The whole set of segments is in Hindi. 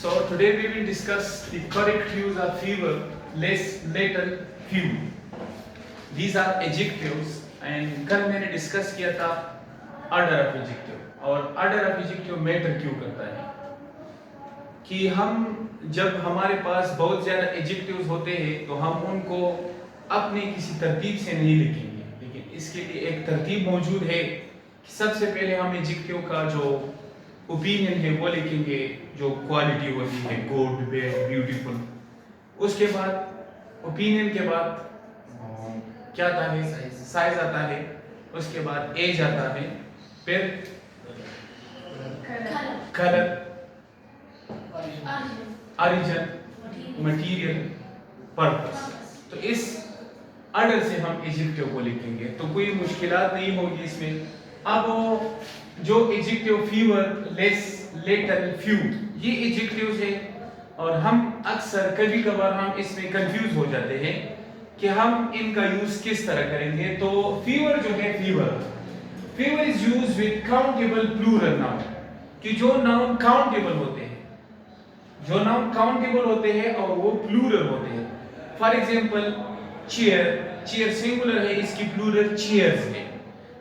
So today we will discuss the correct use of fever, less, little, few. These are adjectives and कल मैंने डिस्कस किया था order of adjective और order of adjective मैटर क्यों करता है कि हम जब हमारे पास बहुत ज़्यादा adjectives होते हैं तो हम उनको अपने किसी तरतीब से नहीं लिखेंगे, लेकिन इसके लिए एक तरतीब मौजूद है कि सबसे पहले हम adjective का जो ओपिनियन है वो लिखेंगे, जो क्वालिटी होती है गुड, बैड, ब्यूटीफुल। उसके बाद ओपिनियन के बाद क्या आता है, साइज आता है, उसके बाद एज आता है, फिर कलर, ओरिजिन, मटेरियल, पर्पस। तो इस ऑर्डर से हम एडजेक्टिव को लिखेंगे तो कोई मुश्किलात नहीं होगी इसमें। अब जो adjective fever, less, little, few ये एडजेक्टिव्स है और हम अक्सर कभी कभार हम इसमें कंफ्यूज हो जाते हैं कि हम इनका यूज किस तरह करेंगे। तो फीवर जो है, fewer is used with countable plural noun, कि जो नाउन काउंटेबल होते हैं, और वो प्लूरल होते हैं। फॉर एग्जांपल चेयर सिंगुलर है, इसकी प्लूरल चेयर्स है।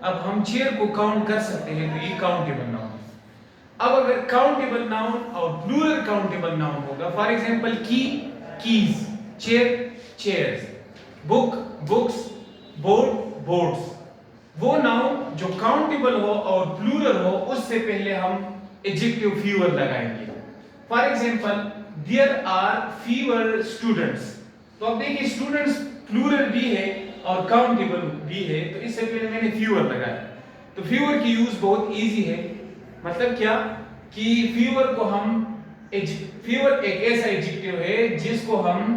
अब हम चेयर को काउंट कर सकते हैं तो ये काउंटेबल नाउन है। अब अगर काउंटेबल नाउन और प्लूरल काउंटेबल नाउन होगा, for example keys, chairs, book, books, boards, वो नाउन जो काउंटेबल हो और प्लूरल हो उससे पहले हम एडजेक्टिव फीवर लगाएंगे। For example there are fewer students, तो अब देखिए स्टूडेंट्स प्लूरल भी है और काउंटेबल भी है, तो इससे पहले मैंने फीवर लगाया। तो फीवर की यूज बहुत इजी है। मतलब क्या कि फीवर एक ऐसा एडजेक्टिव है जिसको हम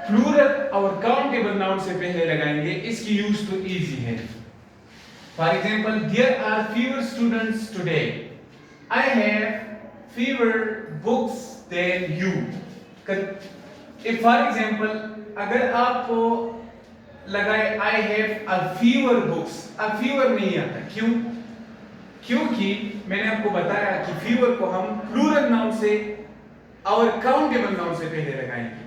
प्लूरल और काउंटेबल नाउन से पहले लगाएंगे। इसकी यूज तो इजी है। For example there are fewer students today, I have fewer books than you. If for example अगर आप लगाए I have a fewer books, अब फीवर नहीं आता, क्योंकि मैंने आपको बताया कि फीवर को हम प्लूरल नाउन से और काउंटेबल नाउन से पहले लगाएंगे,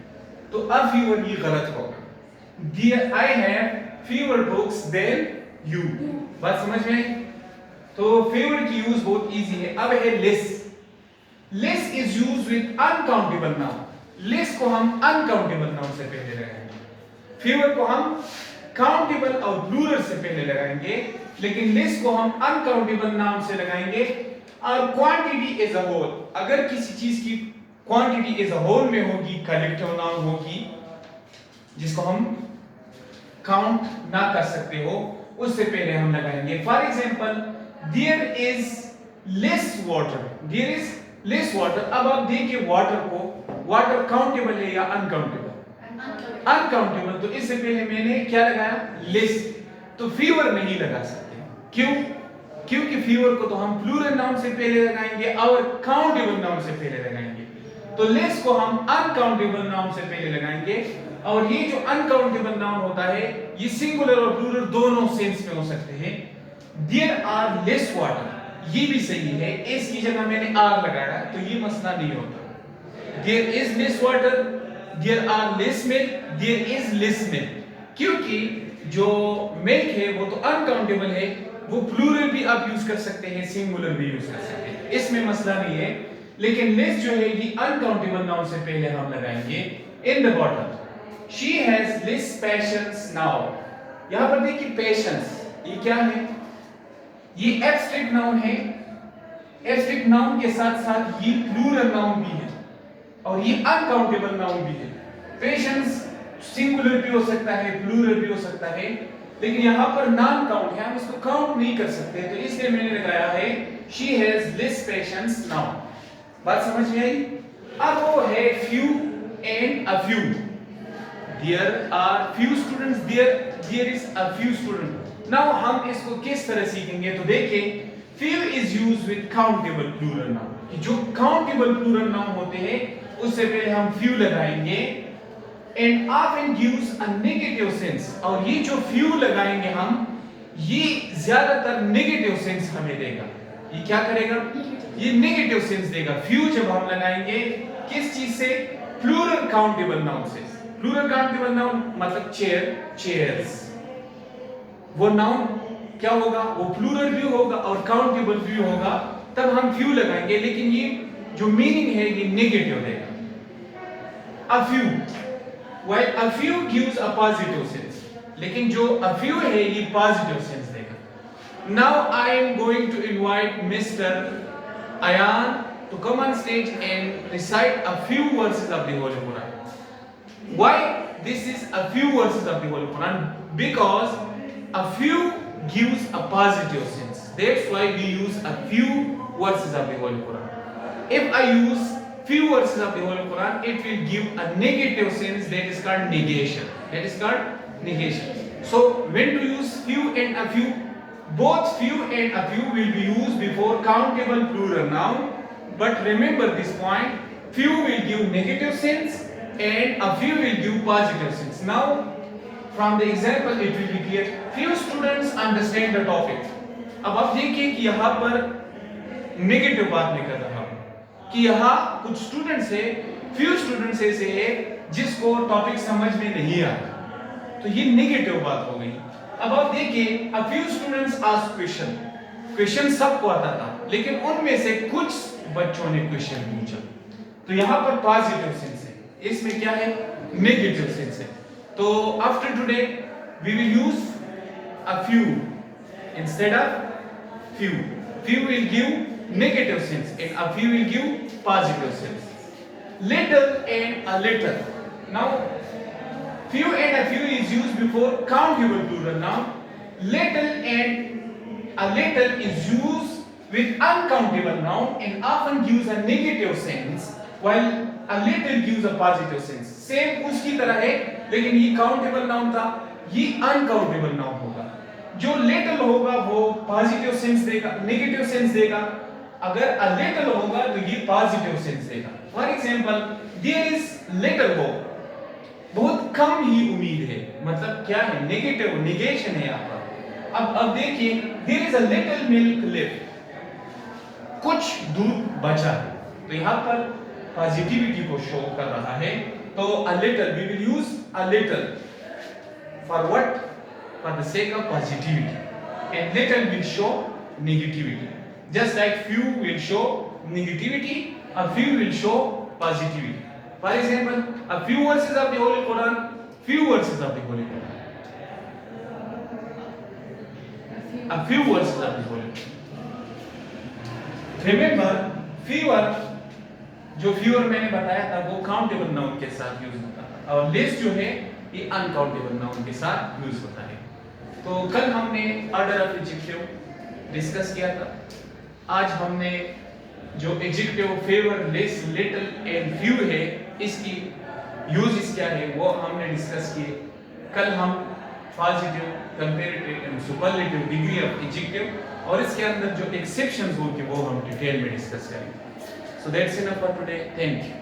तो अब फीवर ये गलत होगा। I have fewer books than you, बात समझ में आई? तो फीवर की यूज बहुत इजी है। अब है less is used with uncountable noun. Less को हम अनकाउंटेबल नाउन से पहले लगाएंगे, फीवर को हम काउंटेबल और प्लूरल से पहले लगाएंगे, लेकिन लेस को हम अनकाउंटेबल नाउन से लगाएंगे। और क्वांटिटी एज अ होल, अगर किसी चीज की क्वांटिटी एज अ होल में होगी, कलेक्टिव नाउन होगी जिसको हम काउंट ना कर सकते हो, उससे पहले हम लगाएंगे। For example there is less water, अब आप देखिए वाटर काउंटेबल है या अनकाउंटेबल? अनकाउंटेबल, तो इससे पहले मैंने क्या लगाया? लेस। तो फीवर नहीं लगा सकते, क्योंकि फीवर को तो हम प्लूरल नाउन से पहले लगाएंगे और काउंटेबल नाउन से पहले लगाएंगे। तो लेस को हम अनकाउंटेबल नाउन से पहले लगाएंगे। और ये जो अनकाउंटेबल नाउन होता है ये सिंगुलर और प्लूरल दोनों सेंस में हो सकते हैं। देयर आर लेस वाटर, ये भी सही है, एस की जगह मैंने आर लगाया तो ये मसला नहीं होता। There is less water, there are less milk, there is less milk, क्योंकि जो मिल्क है वो तो अनकाउंटेबल है, वो प्लूरल भी आप यूज कर सकते हैं, सिंगुलर भी यूज कर सकते हैं, इसमें मसला नहीं है। लेकिन लेस जो है ये अनकाउंटेबल नाउन से पहले हम लगाएंगे। In the bottle she has less patience now, यहां पर देखिए पेशेंस ये क्या है? ये एब्स्ट्रैक्ट नाउन है। एब्स्ट्रैक्ट नाउन के साथ साथ ये प्लूरल नाउन भी है और ये अनकाउंटेबल नाउन भी है। पेशेंस सिंगुलर भी हो सकता है, प्लूरल भी हो सकता है, लेकिन यहाँ पर नॉन काउंट है, हम इसको काउंट नहीं कर सकते, तो इसलिए मैंने लगाया है she has less patience now। बात समझ में आई? अब वो है few and a few। There are few students, there is a few students। Now हम इसको किस तरह सीखेंगे? तो देखिए few is used with countable plural noun, कि जो countable plural noun होते हैं उससे पहले हम few लगाएंगे। and often gives a negative sense, और ये जो few लगाएंगे हम, ये ज्यादातर नेगेटिव सेंस हमें देगा। ये क्या करेगा, ये नेगेटिव सेंस देगा। फ्यू जब हम लगाएंगे किस चीज से, प्लूरल काउंटेबल नाउन से। प्लूरल काउंटेबल नाउन मतलब चेयर, चेयर्स, वो नाउन क्या होगा, वो प्लूरल भी होगा और काउंटेबल भी होगा, तब हम फ्यू लगाएंगे। लेकिन ये जो मीनिंग है ये नेगेटिव देगा। a few, while a few gives a positive sense, लेकिन जो a few है ये positive sense देगा। Now I am going to invite Mr. Ayan to come on stage and recite a few verses of the Holy Quran. Why this is a few verses of the Holy Quran? Because a few gives a positive sense. That's why we use a few verses of the Holy Quran. If I use few verses of the Holy Quran, it will give a negative sense, that is called negation. That is called negation. So when to use few and a few, both few and a few will be used before countable plural noun. But remember this point, few will give negative sense and a few will give positive sense. Now from the example it will be clear. Few students understand the topic. अब आप देखिए कि यहाँ पर नेगेटिव बात नहीं कर रहा हूँ, कि यहाँ कुछ स्टूडेंट्स है, few स्टूडेंट्स ऐसे है जिसको टॉपिक समझ में नहीं आता, तो ये नेगेटिव बात हो गई। अब आप देखिए, a few students ask question, question सबको आता था, लेकिन उनमें से कुछ बच्चों ने क्वेश्चन पूछा, तो यहाँ पर पॉजिटिव सेंस है, इसमें क्या है, नेगेटिव सेंस है। तो after today we will use a few instead of few. Few will give negative sense and a few will give positive sense. Little and a little. Now few and a few is used before countable plural noun. Little and a little is used with uncountable noun and often gives a negative sense, while a little gives a positive sense. Same उसकी तरह है, लेकिन ये countable noun था, ये uncountable noun होगा। जो little होगा वो पॉजिटिव सेंस देगा, नेगेटिव सेंस देगा। अगर a little होगा तो ये पॉजिटिव सेंस देगा। For example, there is little hope, बहुत कम ही उम्मीद है, मतलब क्या है, नेगेटिव, नेगेशन है यहाँ पर। अब देखिए, there is a little milk left, कुछ दूध बचा है, तो यहाँ पर पॉजिटिविटी को शो कर रहा है। तो a little, we will use a little for what? For the sake of positivity, and little will show negativity. Just like few will show negativity, a few will show positivity. For example, a few verses of the Holy Quran, few verses of the Holy Quran, a few verses of the Holy Quran. Remember, fewer, जो fewer मैंने बताया था वो countable noun के साथ यूज होता है, और less जो है ये uncountable noun के साथ यूज होता है। तो कल हमने ऑर्डर ऑफ एडजेक्टिव डिस्कस किया था। आज हमने जो adjective favour, less, little and few है, इसकी यूजेस क्या है वो हमने डिस्कस किए। कल हम positive, comparative and superlative degree of adjective और इसके अंदर जो एक्सेप्शंस होंगे वो हम डिटेल में डिस्कस करेंगे। So that's enough for today. Thank you.